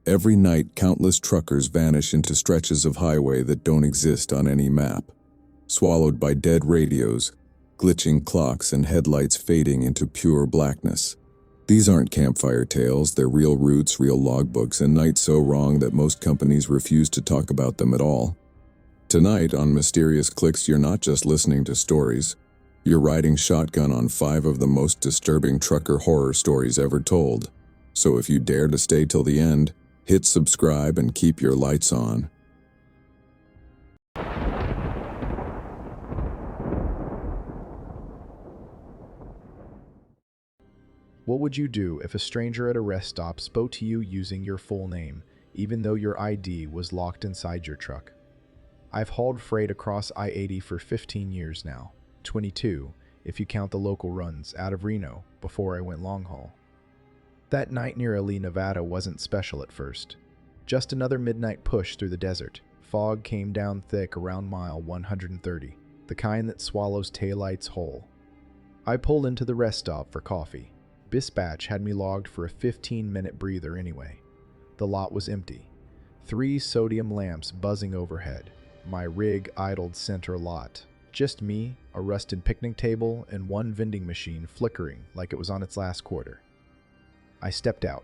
Every night, countless truckers vanish into stretches of highway that don't exist on any map, swallowed by dead radios, glitching clocks, and headlights fading into pure blackness. These aren't campfire tales, they're real routes, real logbooks, and nights so wrong that most companies refuse to talk about them at all. Tonight on Mysterious Clicks, you're not just listening to stories, you're riding shotgun on 5 of the most disturbing trucker horror stories ever told. So if you dare to stay till the end, hit subscribe and keep your lights on. What would you do if a stranger at a rest stop spoke to you using your full name, even though your ID was locked inside your truck? I've hauled freight across I-80 for 15 years now, 22 if you count the local runs out of Reno before I went long haul. That night near Ali, Nevada wasn't special at first. Just another midnight push through the desert. Fog came down thick around mile 130, the kind that swallows taillights whole. I pulled into the rest stop for coffee. Dispatch had me logged for a 15-minute breather anyway. The lot was empty. 3 sodium lamps buzzing overhead. My rig idled center lot. Just me, a rusted picnic table, and 1 vending machine flickering like it was on its last quarter. I stepped out.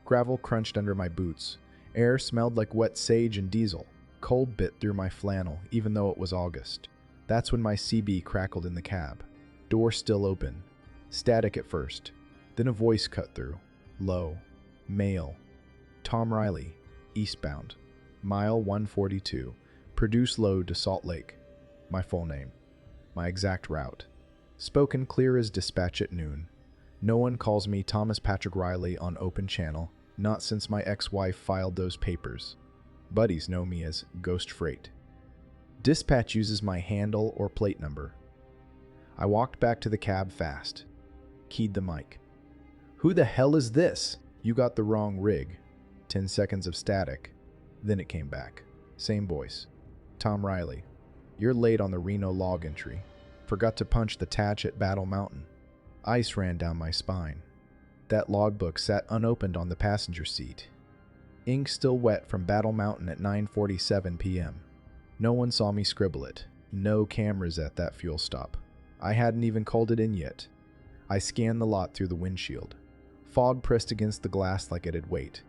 Gravel crunched under my boots. Air smelled like wet sage and diesel. Cold bit through my flannel, even though it was August. That's when my CB crackled in the cab. Door still open. Static at first. Then a voice cut through. Low. Male. Tom Riley. Eastbound. Mile 142. Produce load to Salt Lake. My full name. My exact route. Spoken clear as dispatch at noon. No one calls me Thomas Patrick Riley on open channel, not since my ex-wife filed those papers. Buddies know me as Ghost Freight. Dispatch uses my handle or plate number. I walked back to the cab fast. Keyed the mic. Who the hell is this? You got the wrong rig. 10 seconds of static. Then it came back. Same voice. Tom Riley. You're late on the Reno log entry. Forgot to punch the tatch at Battle Mountain. Ice ran down my spine. That logbook sat unopened on the passenger seat. Ink still wet from Battle Mountain at 9:47 p.m. No one saw me scribble it. No cameras at that fuel stop. I hadn't even called it in yet. I scanned the lot through the windshield. Fog pressed against the glass like it'd wait.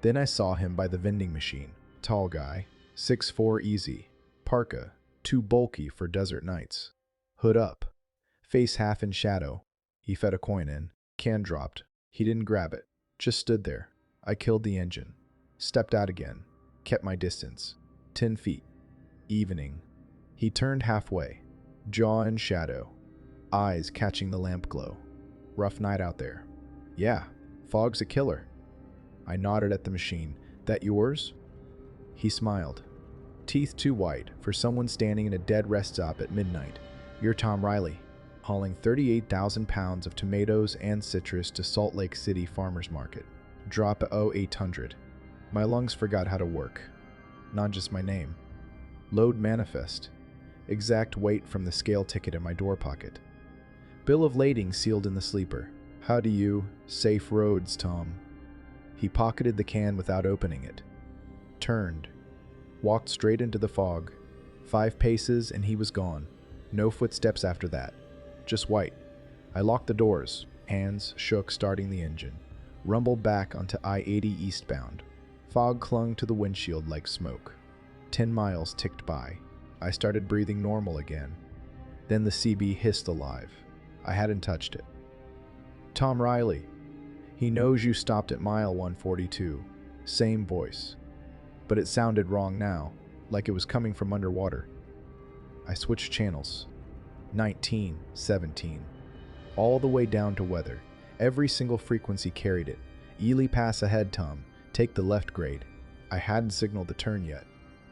Then I saw him by the vending machine. Tall guy, 6'4" easy, parka, too bulky for desert nights. Hood up, face half in shadow. He fed a coin in. Can dropped. He didn't grab it. Just stood there. I killed the engine. Stepped out again. Kept my distance. 10 feet. Evening. He turned halfway. Jaw in shadow. Eyes catching the lamp glow. Rough night out there. Yeah, fog's a killer. I nodded at the machine. That yours? He smiled. Teeth too white for someone standing in a dead rest stop at midnight. You're Tom Riley, hauling 38,000 pounds of tomatoes and citrus to Salt Lake City Farmers Market. Drop 0800. My lungs forgot how to work. Not just my name. Load manifest. Exact weight from the scale ticket in my door pocket. Bill of lading sealed in the sleeper. How do you? Safe roads, Tom. He pocketed the can without opening it. Turned. Walked straight into the fog. 5 paces and he was gone. No footsteps after that. Just white. I locked the doors. Hands shook starting the engine. Rumbled back onto I-80 eastbound. Fog clung to the windshield like smoke. 10 miles ticked by. I started breathing normal again. Then the CB hissed alive. I hadn't touched it. Tom Riley. He knows you stopped at mile 142. Same voice. But it sounded wrong now, like it was coming from underwater. I switched channels. 19, 17. All the way down to weather. Every single frequency carried it. Ely Pass ahead, Tom. Take the left grade. I hadn't signaled the turn yet.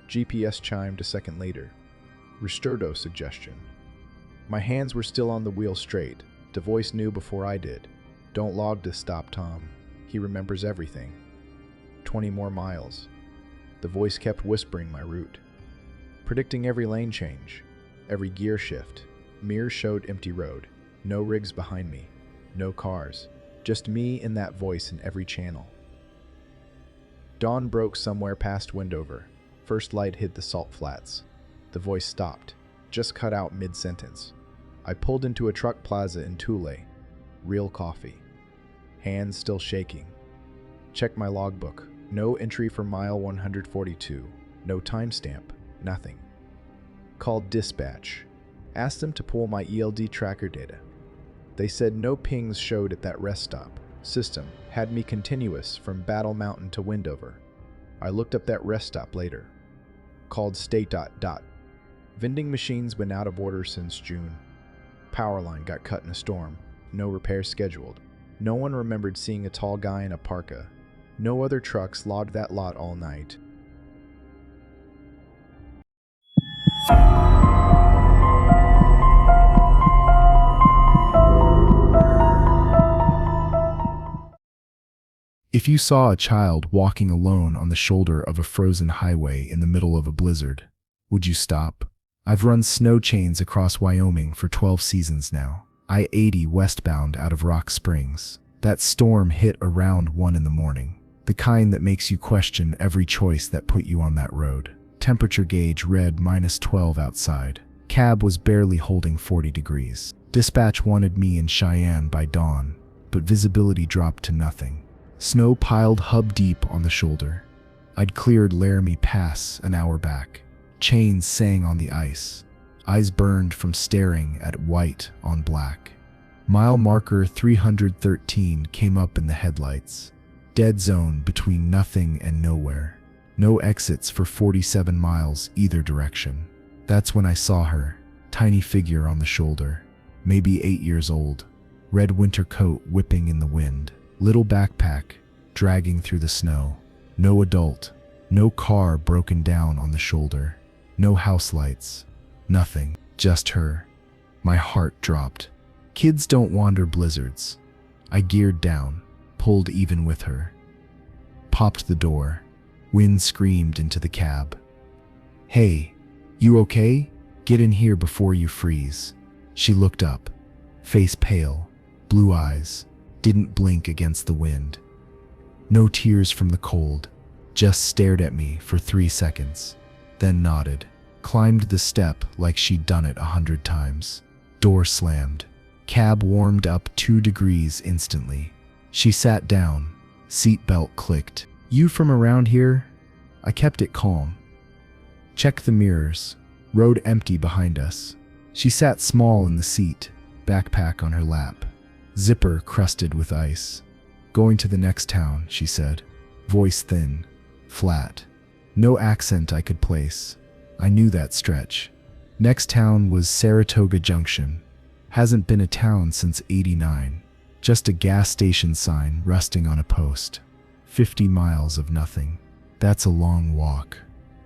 GPS chimed a second later. Risturdo suggestion. My hands were still on the wheel straight. The voice knew before I did. Don't log this stop, Tom. He remembers everything. 20 more miles. The voice kept whispering my route. Predicting every lane change. Every gear shift. Mirrors showed empty road. No rigs behind me. No cars. Just me and that voice in every channel. Dawn broke somewhere past Windover. First light hit the salt flats. The voice stopped, just cut out mid-sentence. I pulled into a truck plaza in Thule. Real coffee. Hands still shaking. Check my logbook. No entry for mile 142. No timestamp. Nothing. Called dispatch. Asked them to pull my ELD tracker data. They said no pings showed at that rest stop. System had me continuous from Battle Mountain to Windover. I looked up that rest stop later. Called state ... Vending machines been out of order since June. Power line got cut in a storm. No repair scheduled. No one remembered seeing a tall guy in a parka. No other trucks logged that lot all night. If you saw a child walking alone on the shoulder of a frozen highway in the middle of a blizzard, would you stop? I've run snow chains across Wyoming for 12 seasons now. I-80 westbound out of Rock Springs. That storm hit around 1 in the morning. The kind that makes you question every choice that put you on that road. Temperature gauge read -12 outside. Cab was barely holding 40 degrees. Dispatch wanted me in Cheyenne by dawn, but visibility dropped to nothing. Snow piled hub deep on the shoulder. I'd cleared Laramie Pass an hour back. Chains sang on the ice. Eyes burned from staring at white on black. Mile marker 313 came up in the headlights. Dead zone between nothing and nowhere. No exits for 47 miles either direction. That's when I saw her, tiny figure on the shoulder, maybe 8 years old. Red winter coat whipping in the wind. Little backpack dragging through the snow. No adult. No car broken down on the shoulder. No house lights. Nothing. Just her. My heart dropped. Kids don't wander blizzards. I geared down, pulled even with her. Popped the door. Wind screamed into the cab. "Hey, you okay? Get in here before you freeze." She looked up, face pale, blue eyes, didn't blink against the wind. No tears from the cold, just stared at me for 3 seconds, then nodded, climbed the step like she'd done it 100 times. Door slammed. Cab warmed up 2 degrees instantly. She sat down, seatbelt clicked. "You from around here?" I kept it calm. Checked the mirrors. Road empty behind us. She sat small in the seat, backpack on her lap. Zipper crusted with ice. "Going to the next town," she said. Voice thin, flat. No accent I could place. I knew that stretch. Next town was Saratoga Junction. Hasn't been a town since '89. Just a gas station sign rusting on a post. 50 miles of nothing. That's a long walk.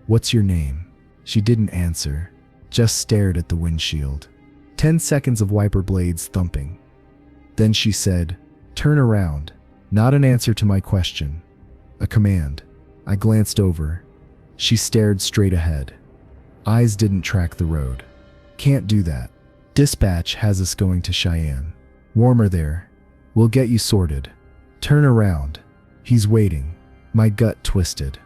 "What's your name?" She didn't answer, just stared at the windshield. 10 seconds of wiper blades thumping. Then she said, "Turn around." Not an answer to my question. A command. I glanced over. She stared straight ahead. Eyes didn't track the road. "Can't do that. Dispatch has us going to Cheyenne. Warmer there. We'll get you sorted. Turn around. He's waiting." My gut twisted.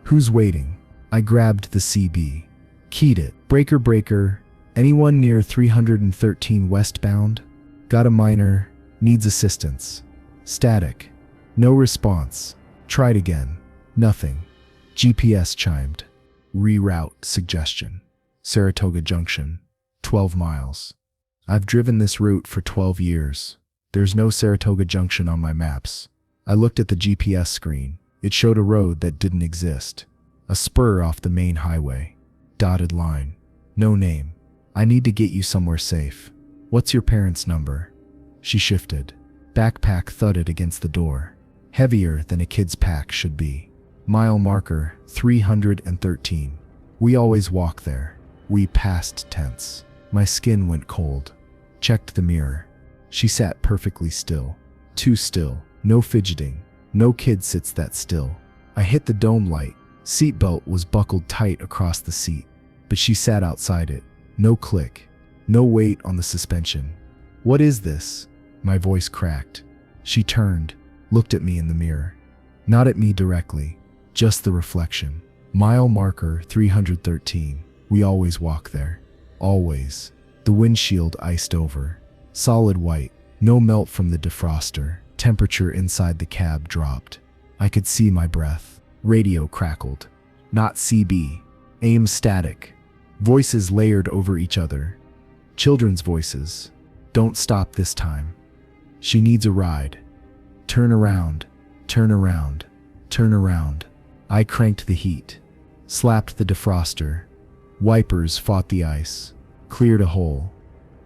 "Who's waiting?" I grabbed the CB. Keyed it. "Breaker breaker. Anyone near 313 westbound? Got a minor. Needs assistance." Static. No response. Tried again. Nothing. GPS chimed. "Reroute suggestion. Saratoga Junction. 12 miles. I've driven this route for 12 years. There's no Saratoga Junction on my maps." I looked at the GPS screen. It showed a road that didn't exist. A spur off the main highway. Dotted line. No name. "I need to get you somewhere safe. What's your parents' number?" She shifted. Backpack thudded against the door. Heavier than a kid's pack should be. Mile marker 313. We always walk there. We passed tents. My skin went cold. Checked the mirror. She sat perfectly still. Too still. No fidgeting. No kid sits that still. I hit the dome light. Seatbelt was buckled tight across the seat, but she sat outside it. No click. No weight on the suspension. "What is this?" My voice cracked. She turned, looked at me in the mirror. Not at me directly, Just the reflection. Mile marker 313. We always walk there. Always. The windshield iced over. Solid white. No melt from the defroster. Temperature inside the cab dropped. I could see my breath. Radio crackled. Not CB. AIM static. Voices layered over each other. Children's voices. Don't stop this time. She needs a ride. Turn around. Turn around. Turn around. I cranked the heat. Slapped the defroster. Wipers fought the ice. Cleared a hole.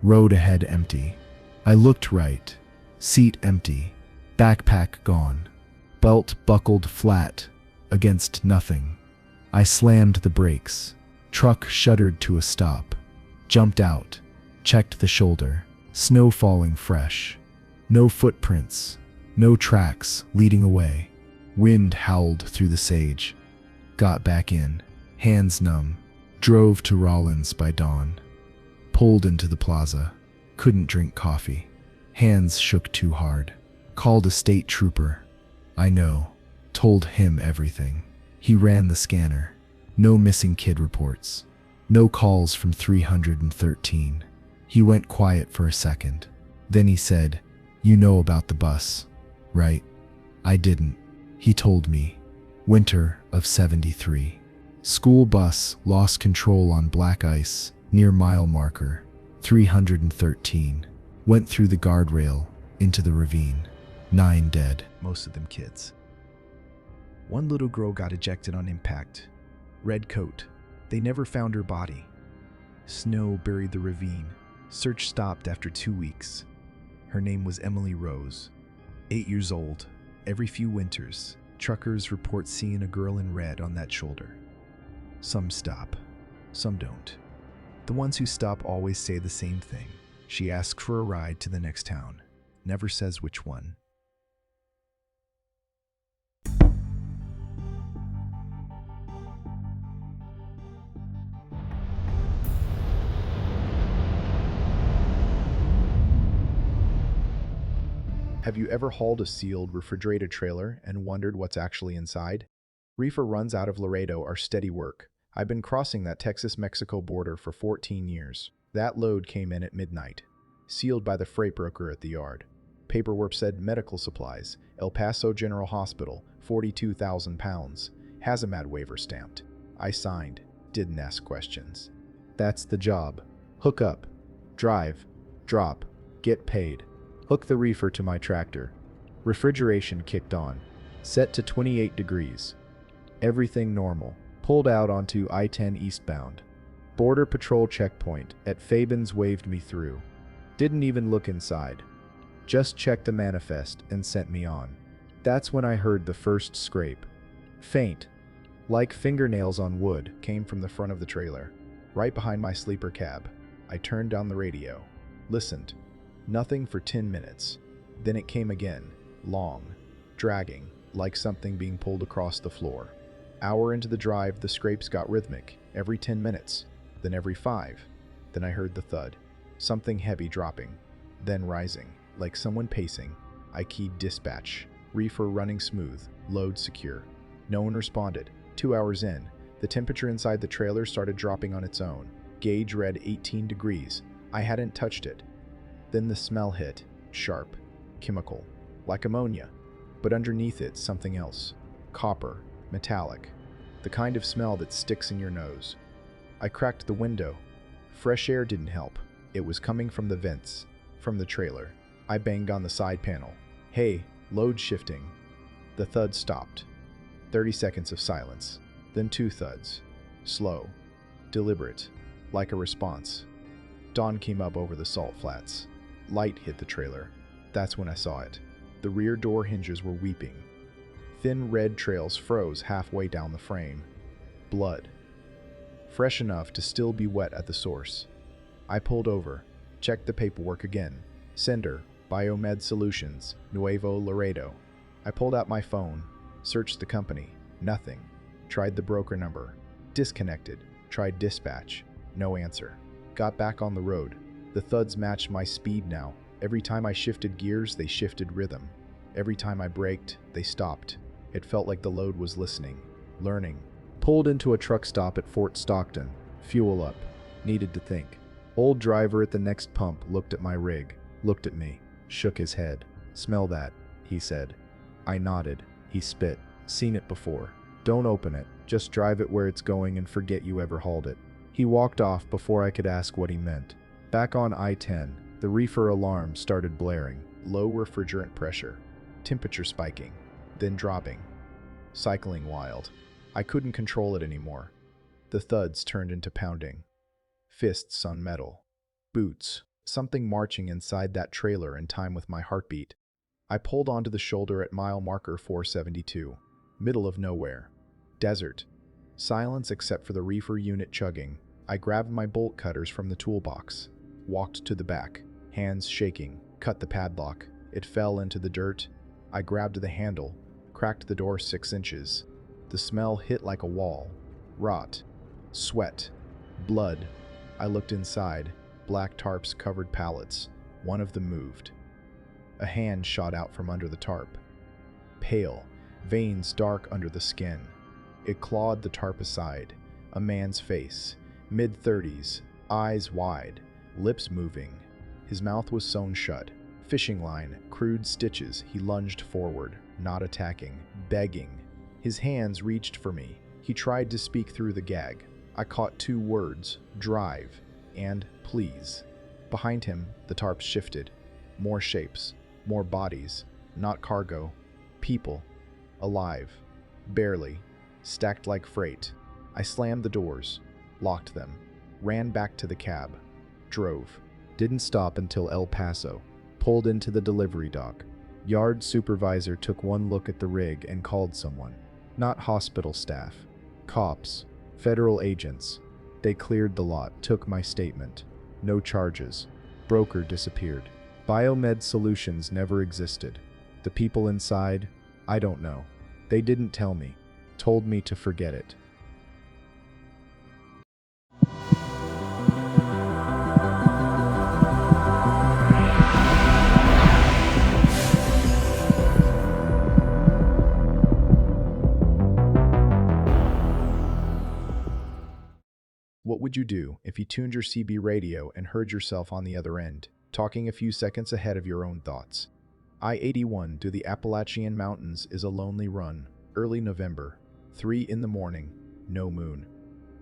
Road ahead empty. I looked right. Seat empty. Backpack gone. Belt buckled flat. Against nothing. I slammed the brakes. Truck shuddered to a stop. Jumped out. Checked the shoulder. Snow falling fresh. No footprints. No tracks leading away. Wind howled through the sage. Got back in. Hands numb. Drove to Rollins by dawn. Pulled into the plaza. Couldn't drink coffee. Hands shook too hard. Called a state trooper. I know. Told him everything. He ran the scanner. No missing kid reports. No calls from 313. He went quiet for a second. Then he said, "You know about the bus, right?" I didn't. He told me. Winter of 73. School bus lost control on black ice near mile marker 313. Went through the guardrail into the ravine. 9 dead. Most of them kids. One little girl got ejected on impact. Red coat. They never found her body. Snow buried the ravine. Search stopped after 2 weeks. Her name was Emily Rose. 8 years old. Every few winters, truckers report seeing a girl in red on that shoulder. Some stop. Some don't. The ones who stop always say the same thing. She asks for a ride to the next town. Never says which one. Have you ever hauled a sealed refrigerated trailer and wondered what's actually inside? Reefer runs out of Laredo are steady work. I've been crossing that Texas-Mexico border for 14 years. That load came in at midnight, sealed by the freight broker at the yard. Paperwork said medical supplies, El Paso General Hospital, 42,000 pounds, hazmat waiver stamped. I signed, didn't ask questions. That's the job. Hook up, drive, drop, get paid. Hook the reefer to my tractor. Refrigeration kicked on. Set to 28 degrees. Everything normal. Pulled out onto I-10 eastbound. Border Patrol checkpoint at Fabens waved me through. Didn't even look inside. Just checked the manifest and sent me on. That's when I heard the first scrape. Faint, like fingernails on wood, came from the front of the trailer. Right behind my sleeper cab. I turned down the radio. Listened. Nothing for 10 minutes. Then it came again, long, dragging, like something being pulled across the floor. Hour into the drive, the scrapes got rhythmic, every 10 minutes, then every 5. Then I heard the thud, something heavy dropping, then rising, like someone pacing. I keyed dispatch, reefer running smooth, load secure. No one responded. 2 hours in, the temperature inside the trailer started dropping on its own. Gauge read 18 degrees. I hadn't touched it. Then the smell hit, sharp, chemical, like ammonia, but underneath it something else, copper, metallic, the kind of smell that sticks in your nose. I cracked the window. Fresh air didn't help. It was coming from the vents, from the trailer. I banged on the side panel. Hey, load shifting. The thud stopped. 30 seconds of silence, then 2 thuds, slow, deliberate, like a response. Dawn came up over the salt flats. Light hit the trailer. That's when I saw it. The rear door hinges were weeping. Thin red trails froze halfway down the frame. Blood. Fresh enough to still be wet at the source. I pulled over, checked the paperwork again. Sender, Biomed Solutions, Nuevo Laredo. I pulled out my phone, searched the company. Nothing. Tried the broker number. Disconnected. Tried dispatch. No answer. Got back on the road. The thuds matched my speed now. Every time I shifted gears, they shifted rhythm. Every time I braked, they stopped. It felt like the load was listening. learning. Pulled into a truck stop at Fort Stockton. Fuel up. Needed to think. Old driver at the next pump looked at my rig, looked at me, shook his head. "Smell that," he said. I nodded. He spit. "Seen it before. Don't open it. Just drive it where it's going and forget you ever hauled it." He walked off before I could ask what he meant. Back on I-10, the reefer alarm started blaring. Low refrigerant pressure. Temperature spiking. Then dropping. Cycling wild. I couldn't control it anymore. The thuds turned into pounding. Fists on metal. Boots. Something marching inside that trailer in time with my heartbeat. I pulled onto the shoulder at mile marker 472. Middle of nowhere. Desert. Silence except for the reefer unit chugging. I grabbed my bolt cutters from the toolbox. Walked to the back. Hands shaking. Cut the padlock. It fell into the dirt. I grabbed the handle. Cracked the door 6 inches. The smell hit like a wall. Rot. Sweat. Blood. I looked inside. Black tarps covered pallets. One of them moved. A hand shot out from under the tarp. Pale. Veins dark under the skin. It clawed the tarp aside. A man's face. Mid-30s. Eyes wide. Lips moving. His mouth was sewn shut. Fishing line. Crude stitches. He lunged forward. Not attacking. Begging. His hands reached for me. He tried to speak through the gag. I caught 2 words. Drive. And please. Behind him, the tarp shifted. More shapes. More bodies. Not cargo. People. Alive. Barely. Stacked like freight. I slammed the doors. Locked them. Ran back to the cab. Drove. Didn't stop until El Paso. Pulled into the delivery dock. Yard supervisor took one look at the rig and called someone. Not hospital staff. Cops. Federal agents. They cleared the lot, took my statement. No charges. Broker disappeared. Biomed Solutions never existed. The people inside, I don't know. They didn't tell me. Told me to forget it. What would you do if you tuned your CB radio and heard yourself on the other end, talking a few seconds ahead of your own thoughts? I-81 through the Appalachian Mountains is a lonely run. Early November, 3 in the morning, no moon.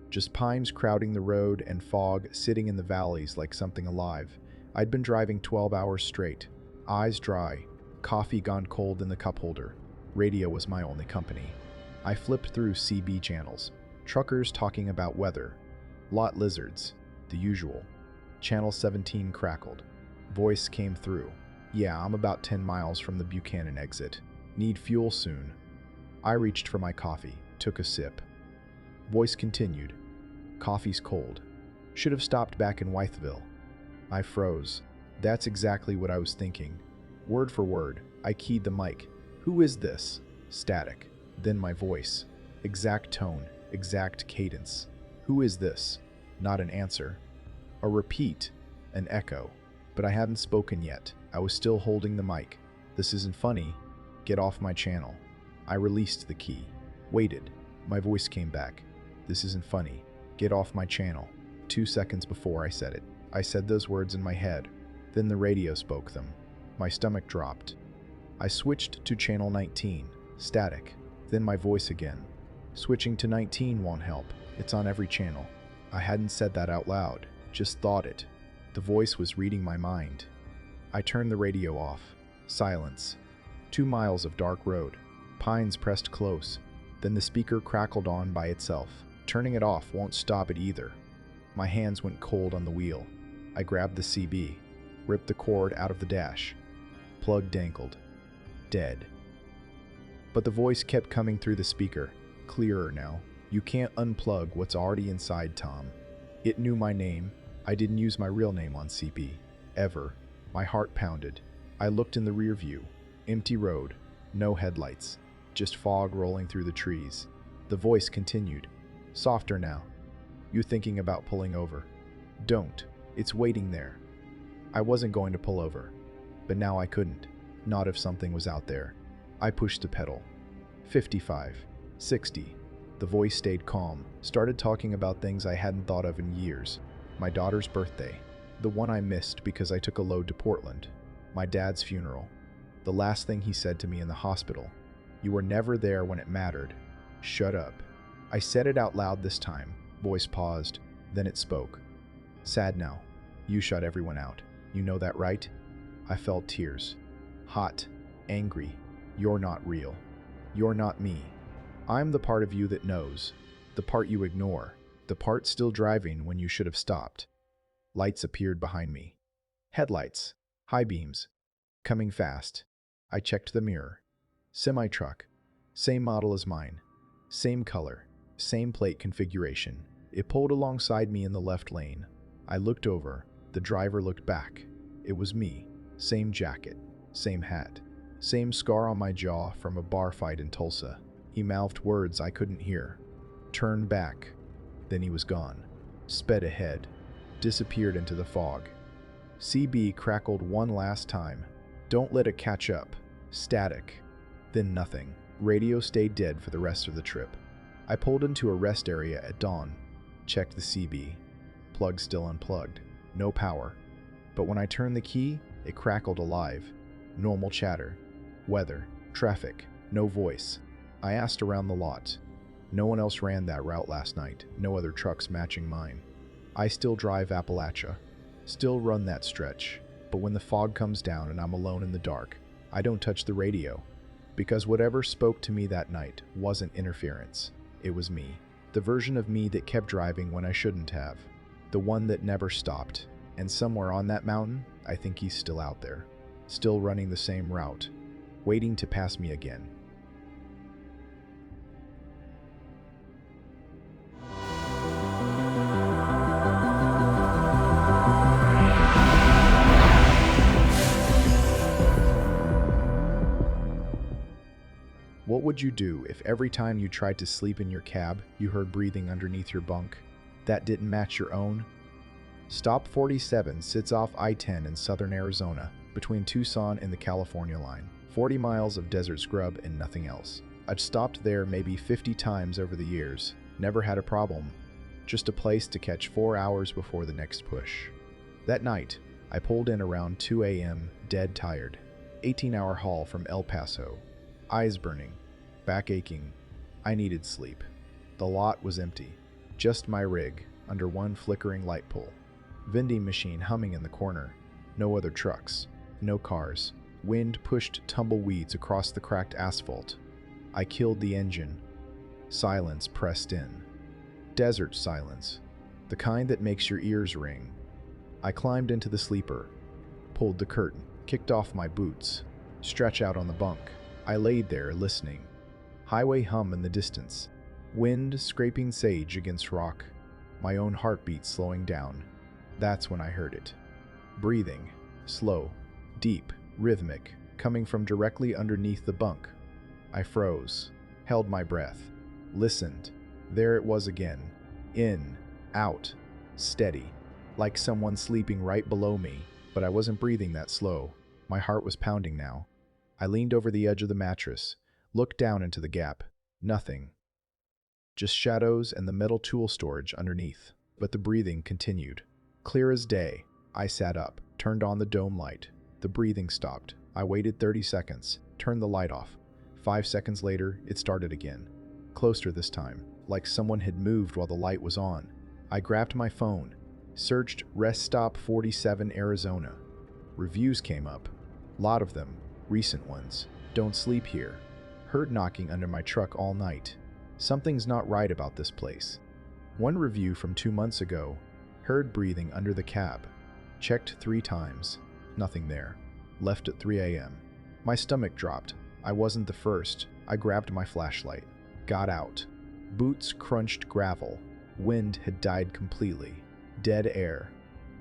Just pines crowding the road and fog sitting in the valleys like something alive. I'd been driving 12 hours straight. Eyes dry, coffee gone cold in the cup holder. Radio was my only company. I flipped through CB channels. Truckers talking about weather. Lot lizards, the usual. Channel 17 crackled. Voice came through. "Yeah, I'm about 10 miles from the Buchanan exit. Need fuel soon." I reached for my coffee, took a sip. Voice continued. "Coffee's cold. Should have stopped back in Wytheville." I froze. That's exactly what I was thinking. Word for word, I keyed the mic. "Who is this?" Static. Then my voice. Exact tone, exact cadence. "Who is this?" Not an answer. A repeat. An echo. But I hadn't spoken yet. I was still holding the mic. "This isn't funny. Get off my channel." I released the key. Waited. My voice came back. "This isn't funny. Get off my channel." 2 seconds before I said it. I said those words in my head. Then the radio spoke them. My stomach dropped. I switched to channel 19. Static. Then my voice again. "Switching to 19 won't help. It's on every channel." I hadn't said that out loud, just thought it. The voice was reading my mind. I turned the radio off. Silence. 2 miles of dark road. Pines pressed close. Then the speaker crackled on by itself. Turning it off won't stop it either. My hands went cold on the wheel. I grabbed the CB. Ripped the cord out of the dash. Plug dangled. Dead. But the voice kept coming through the speaker. Clearer now. "You can't unplug what's already inside, Tom." It knew my name. I didn't use my real name on CB. Ever. My heart pounded. I looked in the rear view. Empty road. No headlights. Just fog rolling through the trees. The voice continued. Softer now. "You thinking about pulling over?" "Don't. It's waiting there." I wasn't going to pull over. But now I couldn't. Not if something was out there. I pushed the pedal. 55. 60. The voice stayed calm, started talking about things I hadn't thought of in years. My daughter's birthday, the one I missed because I took a load to Portland, my dad's funeral, the last thing he said to me in the hospital. You were never there when it mattered. Shut up. I said it out loud this time. Voice paused, then it spoke. Sad now. You shut everyone out. You know that, right? I felt tears. Hot, angry. You're not real. You're not me. I'm the part of you that knows, the part you ignore, the part still driving when you should have stopped. Lights appeared behind me. Headlights, high beams, coming fast. I checked the mirror. Semi-truck, same model as mine, same color, same plate configuration. It pulled alongside me in the left lane. I looked over. The driver looked back. It was me. Same jacket, same hat, same scar on my jaw from a bar fight in Tulsa. He mouthed words I couldn't hear. Turned back. Then he was gone. Sped ahead. Disappeared into the fog. CB crackled one last time. Don't let it catch up. Static. Then nothing. Radio stayed dead for the rest of the trip. I pulled into a rest area at dawn. Checked the CB. Plug still unplugged. No power. But when I turned the key, it crackled alive. Normal chatter. Weather. Traffic. No voice. I asked around the lot. No one else ran that route last night. No other trucks matching mine. I still drive Appalachia. Still run that stretch. But when the fog comes down and I'm alone in the dark, I don't touch the radio. Because whatever spoke to me that night wasn't interference. It was me. The version of me that kept driving when I shouldn't have. The one that never stopped. And somewhere on that mountain, I think he's still out there. Still running the same route. Waiting to pass me again. What would you do if every time you tried to sleep in your cab, you heard breathing underneath your bunk? That didn't match your own? Stop 47 sits off I-10 in southern Arizona, between Tucson and the California line. 40 miles of desert scrub and nothing else. I've stopped there maybe 50 times over the years. Never had a problem. Just a place to catch 4 hours before the next push. That night, I pulled in around 2 a.m., dead tired. 18-hour haul from El Paso. Eyes burning. Back aching. I needed sleep. The lot was empty. Just my rig, under one flickering light pole. Vending machine humming in the corner. No other trucks. No cars. Wind pushed tumbleweeds across the cracked asphalt. I killed the engine. Silence pressed in. Desert silence. The kind that makes your ears ring. I climbed into the sleeper. Pulled the curtain. Kicked off my boots. Stretched out on the bunk. I laid there listening. Highway hum in the distance. Wind scraping sage against rock. My own heartbeat slowing down. That's when I heard it. Breathing. Slow. Deep. Rhythmic. Coming from directly underneath the bunk. I froze. Held my breath. Listened. There it was again. In. Out. Steady. Like someone sleeping right below me. But I wasn't breathing that slow. My heart was pounding now. I leaned over the edge of the mattress. Looked down into the gap. Nothing. Just shadows and the metal tool storage underneath. But the breathing continued. Clear as day. I sat up, turned on the dome light. The breathing stopped. I waited 30 seconds, turned the light off. 5 seconds later, it started again. Closer this time, like someone had moved while the light was on. I grabbed my phone, searched Rest Stop 47 Arizona. Reviews came up. Lot of them, recent ones. Don't sleep here. Heard knocking under my truck all night. Something's not right about this place. One review from 2 months ago. Heard breathing under the cab. Checked 3 times. Nothing there. Left at 3 a.m. My stomach dropped. I wasn't the first. I grabbed my flashlight. Got out. Boots crunched gravel. Wind had died completely. Dead air.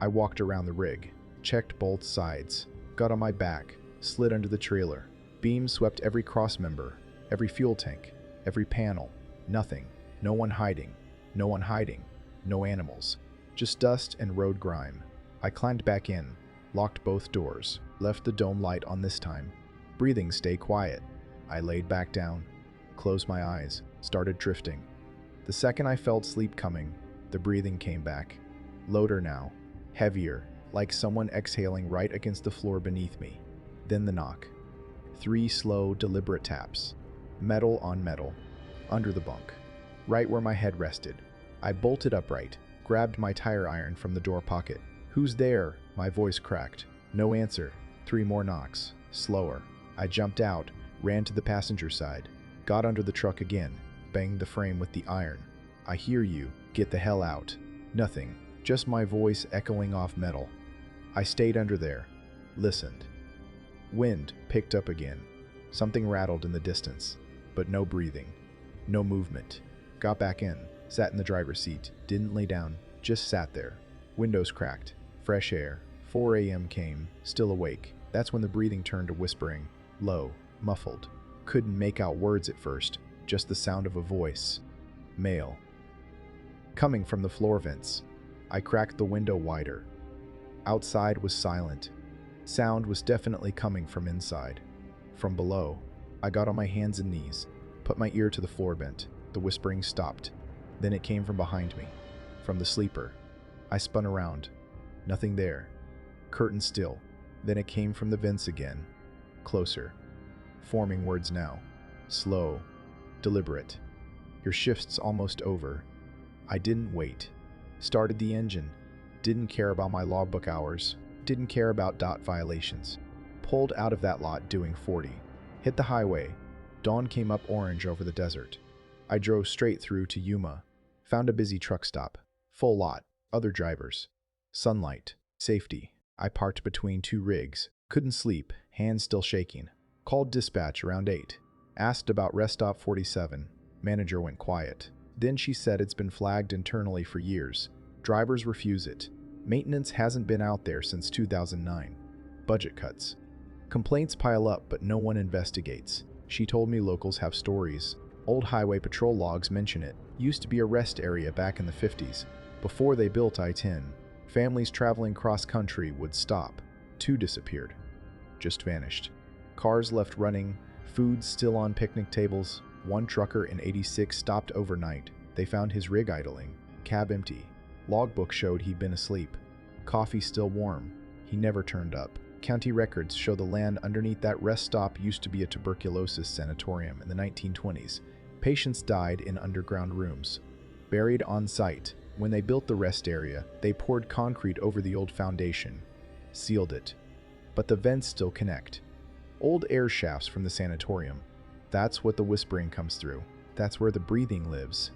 I walked around the rig. Checked both sides. Got on my back. Slid under the trailer. Beams swept every crossmember. Every fuel tank. Every panel. Nothing. No one hiding. No one hiding. No animals. Just dust and road grime. I climbed back in. Locked both doors. Left the dome light on this time. Breathing stay quiet. I laid back down. Closed my eyes. Started drifting. The second I felt sleep coming, the breathing came back. Louder now, heavier, like someone exhaling right against the floor beneath me. Then the knock. 3 slow, deliberate taps. Metal on metal. Under the bunk. Right where my head rested. I bolted upright, grabbed my tire iron from the door pocket. "Who's there?" My voice cracked. No answer. 3 more knocks. Slower. I jumped out, ran to the passenger side, got under the truck again, banged the frame with the iron. "I hear you. Get the hell out." Nothing. Just my voice echoing off metal. I stayed under there. Listened. Wind picked up again. Something rattled in the distance, but no breathing. No movement. Got back in, sat in the driver's seat, didn't lay down, just sat there. Windows cracked. Fresh air. 4 a.m. came, still awake. That's when the breathing turned to whispering. Low, muffled. Couldn't make out words at first, just the sound of a voice. Male. Coming from the floor vents. I cracked the window wider. Outside was silent. Sound was definitely coming from inside. From below, I got on my hands and knees, put my ear to the floor vent. The whispering stopped. Then it came from behind me, from the sleeper. I spun around. Nothing there. Curtain still. Then it came from the vents again. Closer. Forming words now. Slow. Deliberate. "Your shift's almost over." I didn't wait. Started the engine. Didn't care about my logbook hours. Didn't care about dot violations. Pulled out of that lot doing 40. Hit the highway. Dawn came up orange over the desert. I drove straight through to Yuma. Found a busy truck stop. Full lot. Other drivers. Sunlight. Safety. I parked between 2 rigs. Couldn't sleep. Hands still shaking. Called dispatch around 8. Asked about rest stop 47. Manager went quiet. Then she said it's been flagged internally for years. Drivers refuse it. Maintenance hasn't been out there since 2009. Budget cuts. Complaints pile up, but no one investigates. She told me locals have stories. Old highway patrol logs mention it. Used to be a rest area back in the 50s. Before they built I-10, families traveling cross-country would stop. 2 disappeared. Just vanished. Cars left running, food still on picnic tables. 1 trucker in 86 stopped overnight. They found his rig idling. Cab empty. Logbook showed he'd been asleep. Coffee still warm. He never turned up. County records show the land underneath that rest stop used to be a tuberculosis sanatorium in the 1920s. Patients died in underground rooms. Buried on site. When they built the rest area, they poured concrete over the old foundation. Sealed it. But the vents still connect. Old air shafts from the sanatorium. That's what the whispering comes through. That's where the breathing lives.